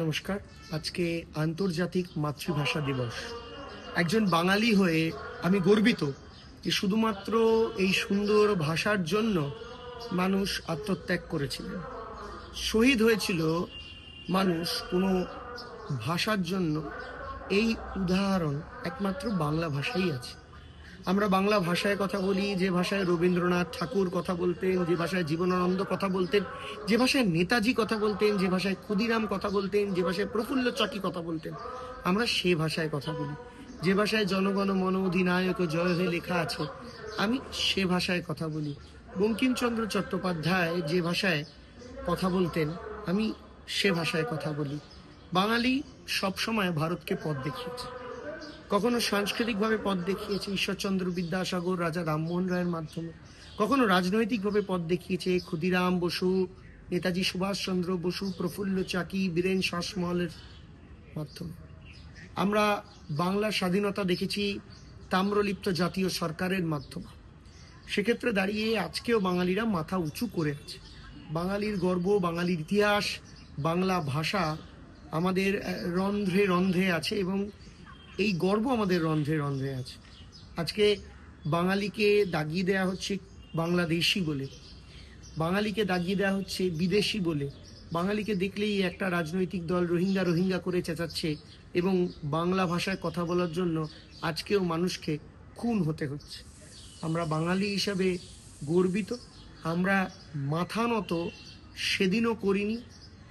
নমস্কার। আজকে আন্তর্জাতিক মাতৃভাষা দিবস। একজন বাঙালি হয়ে আমি গর্বিত যে শুধুমাত্র এই সুন্দর ভাষার জন্য মানুষ আত্মত্যাগ করেছিলেন, শহীদ হয়েছিল মানুষ কোনো ভাষার জন্য। এই উদাহরণ একমাত্র বাংলা ভাষাই আছে। আমরা বাংলা ভাষায় কথা বলি, যে ভাষায় রবীন্দ্রনাথ ঠাকুর কথা বলতেন, যে ভাষায় জীবনানন্দ কথা বলতেন, যে ভাষায় নেতাজি কথা বলতেন, যে ভাষায় ক্ষুদিরাম কথা বলতেন, যে ভাষায় প্রফুল্ল চাকি কথা বলতেন, আমরা সে ভাষায় কথা বলি। যে ভাষায় জনগণ মন অধিনায়ক জয় হে লেখা আছে, আমি সে ভাষায় কথা বলি। বঙ্কিমচন্দ্র চট্টোপাধ্যায় যে ভাষায় কথা বলতেন, আমি সে ভাষায় কথা বলি। বাঙালি সবসময় ভারতকে পথ দেখিয়েছে, কখনো সাংস্কৃতিকভাবে পথ দেখিয়েছে ঈশ্বরচন্দ্র বিদ্যাসাগর, রাজা রামমোহন রায়ের মাধ্যমে, কখনো রাজনৈতিকভাবে পথ দেখিয়েছে ক্ষুদিরাম বসু, নেতাজি সুভাষচন্দ্র বসু, প্রফুল্ল চাকি, বীরেন শাসমলের মাধ্যমে। আমরা বাংলার স্বাধীনতা দেখেছি তাম্রলিপ্ত জাতীয় সরকারের মাধ্যমে। সেক্ষেত্রে দাঁড়িয়ে আজকেও বাঙালিরা মাথা উঁচু করে আছে। বাঙালির গর্ব, বাঙালির ইতিহাস, বাংলা ভাষা আমাদের রন্ধ্রে রন্ধ্রে আছে এবং এই গর্ব আমাদের রন্ধ্রে রন্ধ্রে আছে। আজকে বাঙালিকে দাগিয়ে দেওয়া হচ্ছে বাংলাদেশি বলে, বাঙালিকে দাগিয়ে দেওয়া হচ্ছে বিদেশি বলে। বাঙালিকে দেখলেই একটা রাজনৈতিক দল রোহিঙ্গা রোহিঙ্গা করে চেঁচাচ্ছে এবং বাংলা ভাষায় কথা বলার জন্য আজকেও মানুষকে খুন হতে হচ্ছে। আমরা বাঙালি হিসাবে গর্বিত। আমরা মাথা নত সেদিনও করিনি,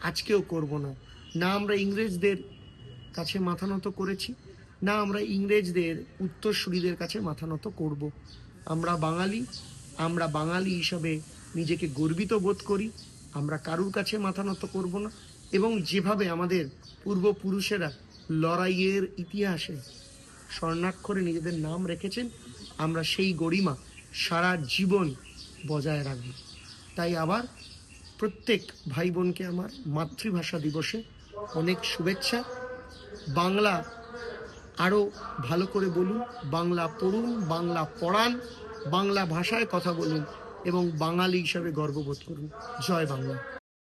আজকেও করব না। না আমরা ইংরেজদের কাছে মাথা নত করেছি, না আমরা ইংরেজদের উত্তরসূরিদের কাছে মাথা নত করব। আমরা বাঙালি, আমরা বাঙালি হিসাবে নিজেকে গর্বিত বোধ করি। আমরা কারুর কাছে মাথা নত করব না এবং যেভাবে আমাদের পূর্বপুরুষেরা লড়াইয়ের ইতিহাসে স্বর্ণাক্ষরে নিজেদের নাম রেখেছেন, আমরা সেই গরিমা সারা জীবন বজায় রাখব। তাই আবার প্রত্যেক ভাই বোনকে আমার মাতৃভাষা দিবসে অনেক শুভেচ্ছা। বাংলা আরও ভালো করে বলুন, বাংলা পড়ুন, বাংলা পড়ান, বাংলা ভাষায় কথা বলুন এবং বাঙালি হিসাবে গর্ববোধ করুন। জয় বাংলা।